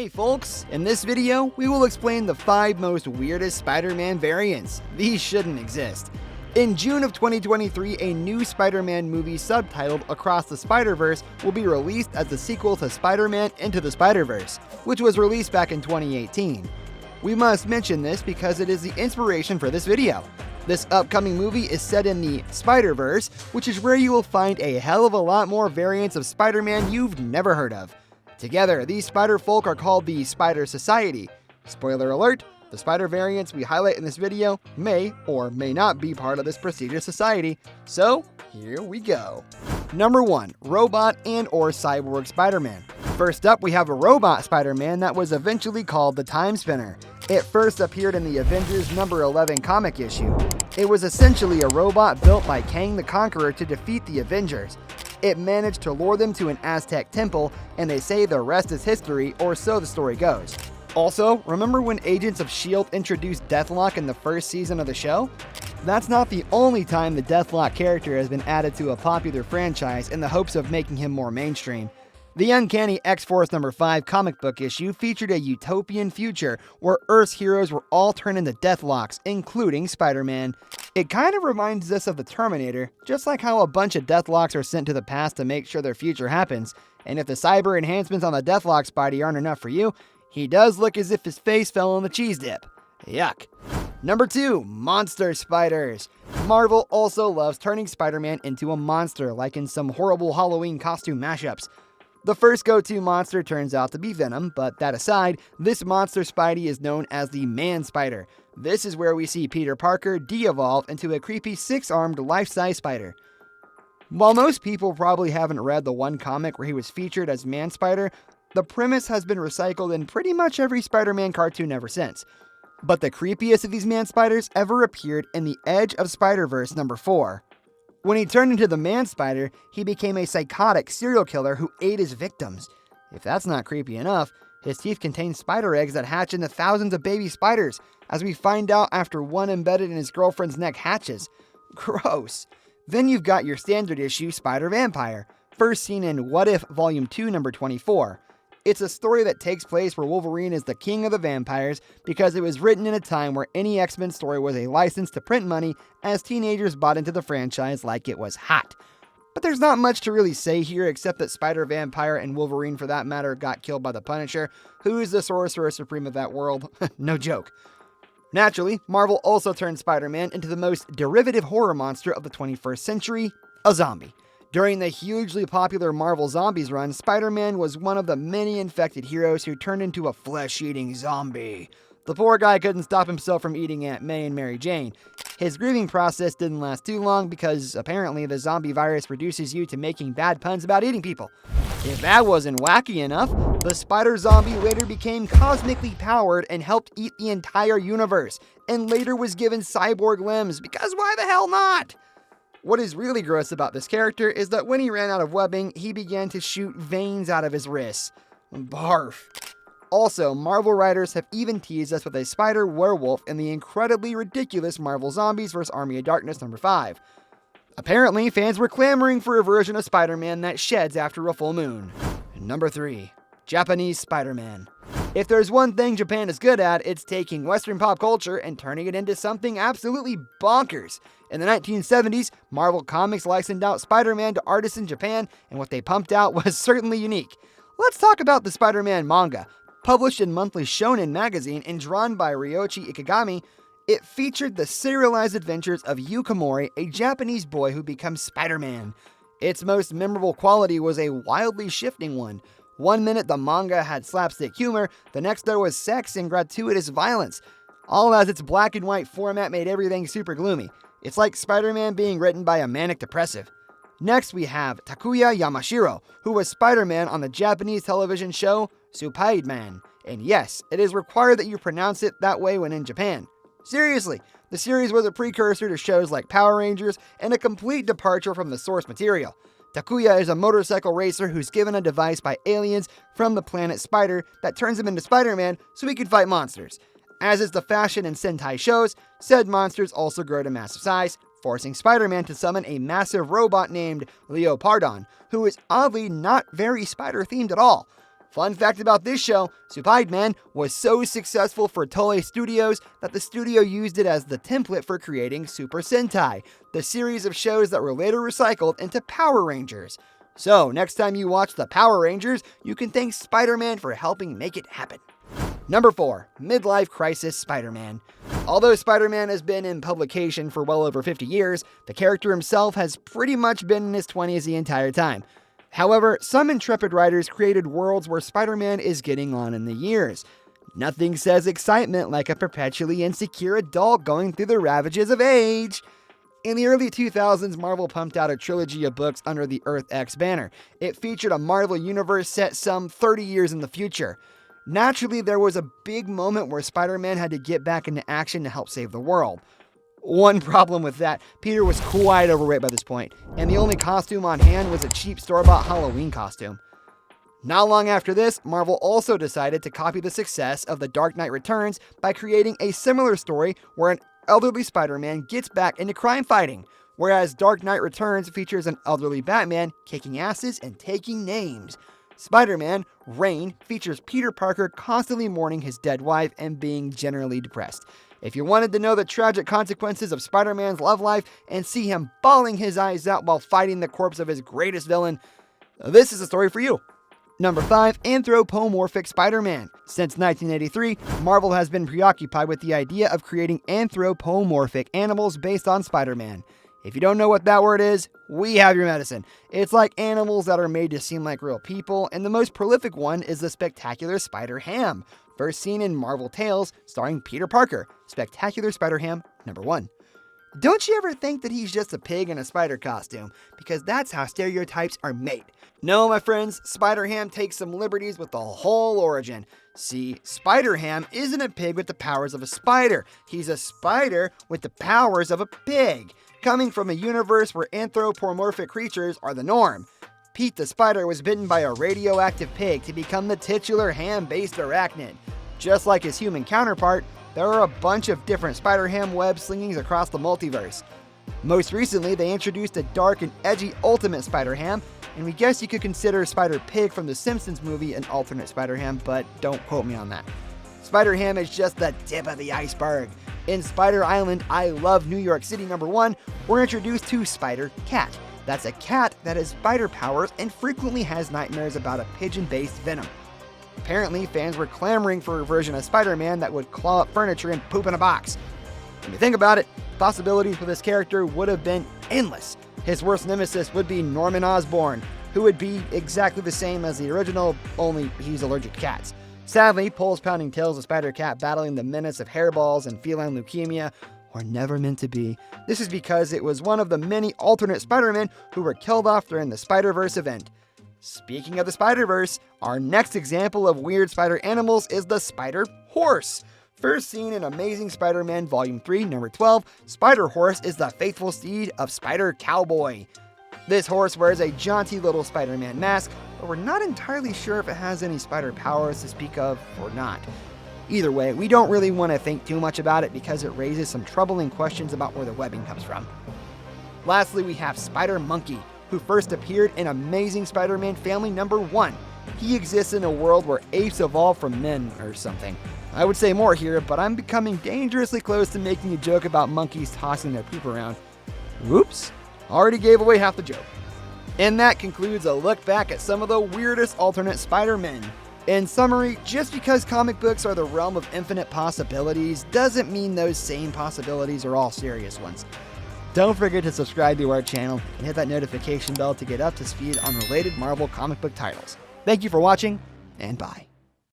Hey folks, in this video, we will explain the 5 most weirdest Spider-Man variants. These shouldn't exist. In June of 2023, a new Spider-Man movie subtitled Across the Spider-Verse will be released as the sequel to Spider-Man Into the Spider-Verse, which was released back in 2018. We must mention this because it is the inspiration for this video. This upcoming movie is set in the Spider-Verse, which is where you will find a hell of a lot more variants of Spider-Man you've never heard of. Together, these Spider-Folk are called the Spider Society. Spoiler alert, the Spider variants we highlight in this video may or may not be part of this prestigious society, so here we go. Number 1. Robot and/or Cyborg Spider-Man. First up, we have a robot Spider-Man that was eventually called the Time Spinner. It first appeared in the Avengers number 11 comic issue. It was essentially a robot built by Kang the Conqueror to defeat the Avengers. It managed to lure them to an Aztec temple, and they say the rest is history, or so the story goes. Also, remember when Agents of S.H.I.E.L.D. introduced Deathlock in the first season of the show? That's not the only time the Deathlock character has been added to a popular franchise in the hopes of making him more mainstream. The Uncanny X-Force number 5 comic book issue featured a utopian future where Earth's heroes were all turned into Deathlocks, including Spider-Man. It kind of reminds us of the Terminator, just like how a bunch of Deathlocks are sent to the past to make sure their future happens. And if the cyber enhancements on the Deathlock Spidey aren't enough for you, he does look as if his face fell in the cheese dip. Yuck. Number 2. Monster Spiders. Marvel also loves turning Spider-Man into a monster, like in some horrible Halloween costume mashups. The first go-to monster turns out to be Venom, but that aside, this monster Spidey is known as the Man Spider. This is where we see Peter Parker de-evolve into a creepy 6-armed life-size spider. While most people probably haven't read the one comic where he was featured as Man Spider, the premise has been recycled in pretty much every Spider-Man cartoon ever since. But the creepiest of these Man Spiders ever appeared in the Edge of Spider-Verse number 4. When he turned into the Man Spider, he became a psychotic serial killer who ate his victims. If that's not creepy enough, his teeth contain spider eggs that hatch into thousands of baby spiders, as we find out after one embedded in his girlfriend's neck hatches. Gross. Then you've got your standard issue Spider-Vampire, first seen in What If Volume 2 number 24. It's a story that takes place where Wolverine is the king of the vampires because it was written in a time where any X-Men story was a license to print money as teenagers bought into the franchise like it was hot. But there's not much to really say here except that Spider-Vampire and Wolverine for that matter got killed by the Punisher, who is the Sorcerer Supreme of that world. No joke. Naturally, Marvel also turned Spider-Man into the most derivative horror monster of the 21st century, a zombie. During the hugely popular Marvel Zombies run, Spider-Man was one of the many infected heroes who turned into a flesh-eating zombie. The poor guy couldn't stop himself from eating Aunt May and Mary Jane. His grieving process didn't last too long because apparently the zombie virus reduces you to making bad puns about eating people. If that wasn't wacky enough, the spider zombie later became cosmically powered and helped eat the entire universe, and later was given cyborg limbs because why the hell not? What is really gross about this character is that when he ran out of webbing, he began to shoot veins out of his wrists. Barf. Also, Marvel writers have even teased us with a spider werewolf in the incredibly ridiculous Marvel Zombies vs. Army of Darkness number 5. Apparently, fans were clamoring for a version of Spider-Man that sheds after a full moon. Number 3. Japanese Spider-Man. If there's one thing Japan is good at, it's taking Western pop culture and turning it into something absolutely bonkers. In the 1970s, Marvel Comics licensed out Spider-Man to artists in Japan, and what they pumped out was certainly unique. Let's talk about the Spider-Man manga. Published in Monthly Shonen magazine and drawn by Ryoichi Ikegami, it featured the serialized adventures of Yukimori, a Japanese boy who becomes Spider-Man. Its most memorable quality was a wildly shifting one. One minute the manga had slapstick humor, the next there was sex and gratuitous violence. All as its black and white format made everything super gloomy. It's like Spider-Man being written by a manic depressive. Next we have Takuya Yamashiro, who was Spider-Man on the Japanese television show Spider-Man. And yes, it is required that you pronounce it that way when in Japan. Seriously, the series was a precursor to shows like Power Rangers and a complete departure from the source material. Takuya is a motorcycle racer who's given a device by aliens from the planet Spider that turns him into Spider-Man so he can fight monsters. As is the fashion in Sentai shows, said monsters also grow to massive size, forcing Spider-Man to summon a massive robot named Leopardon, who is oddly not very spider-themed at all. Fun fact about this show, Spider-Man was so successful for Toei Studios that the studio used it as the template for creating Super Sentai, the series of shows that were later recycled into Power Rangers. So, next time you watch the Power Rangers, you can thank Spider-Man for helping make it happen. Number 4, Midlife Crisis Spider-Man. Although Spider-Man has been in publication for well over 50 years, the character himself has pretty much been in his 20s the entire time. However, some intrepid writers created worlds where Spider-Man is getting on in the years. Nothing says excitement like a perpetually insecure adult going through the ravages of age. In the early 2000s, Marvel pumped out a trilogy of books under the Earth X banner. It featured a Marvel universe set some 30 years in the future. Naturally, there was a big moment where Spider-Man had to get back into action to help save the world. One problem with that, Peter was quite overweight by this point, and the only costume on hand was a cheap store-bought Halloween costume. Not long after this, Marvel also decided to copy the success of The Dark Knight Returns by creating a similar story where an elderly Spider-Man gets back into crime fighting, whereas Dark Knight Returns features an elderly Batman kicking asses and taking names. Spider-Man, Reign, features Peter Parker constantly mourning his dead wife and being generally depressed. If you wanted to know the tragic consequences of Spider-Man's love life and see him bawling his eyes out while fighting the corpse of his greatest villain, this is a story for you. Number 5, Anthropomorphic Spider-Man. Since 1983, Marvel has been preoccupied with the idea of creating anthropomorphic animals based on Spider-Man. If you don't know what that word is, we have your medicine. It's like animals that are made to seem like real people, and the most prolific one is the spectacular Spider-Ham, first seen in Marvel Tales starring Peter Parker. Spectacular Spider-Ham, number 1. Don't you ever think that he's just a pig in a spider costume? Because that's how stereotypes are made. No, my friends, Spider-Ham takes some liberties with the whole origin. See, Spider-Ham isn't a pig with the powers of a spider. He's a spider with the powers of a pig, coming from a universe where anthropomorphic creatures are the norm. Pete the Spider was bitten by a radioactive pig to become the titular ham-based arachnid. Just like his human counterpart, there are a bunch of different Spider-Ham web slingings across the multiverse. Most recently, they introduced a dark and edgy Ultimate Spider-Ham, and we guess you could consider Spider-Pig from the Simpsons movie an alternate Spider-Ham, but don't quote me on that. Spider-Ham is just the tip of the iceberg. In Spider Island, I Love New York City number 1, we're introduced to Spider-Cat. That's a cat that has spider powers and frequently has nightmares about a pigeon-based venom. Apparently, fans were clamoring for a version of Spider-Man that would claw up furniture and poop in a box. When you think about it, possibilities for this character would have been endless. His worst nemesis would be Norman Osborn, who would be exactly the same as the original, only he's allergic to cats. Sadly, pulse-pounding tales of Spider-Cat battling the menace of hairballs and feline leukemia were never meant to be. This is because it was one of the many alternate Spider-Men who were killed off during the Spider-Verse event. Speaking of the Spider-Verse, our next example of weird spider animals is the Spider-Horse. First seen in Amazing Spider-Man Volume 3, number 12, Spider-Horse is the faithful steed of Spider-Cowboy. This horse wears a jaunty little Spider-Man mask, but we're not entirely sure if it has any spider powers to speak of or not. Either way, we don't really want to think too much about it because it raises some troubling questions about where the webbing comes from. Lastly, we have Spider-Monkey, who first appeared in Amazing Spider-Man Family number 1. He exists in a world where apes evolved from men or something. I would say more here, but I'm becoming dangerously close to making a joke about monkeys tossing their poop around. Whoops, already gave away half the joke. And that concludes a look back at some of the weirdest alternate Spider-Men. In summary, just because comic books are the realm of infinite possibilities doesn't mean those same possibilities are all serious ones. Don't forget to subscribe to our channel and hit that notification bell to get up to speed on related Marvel comic book titles. Thank you for watching, and bye.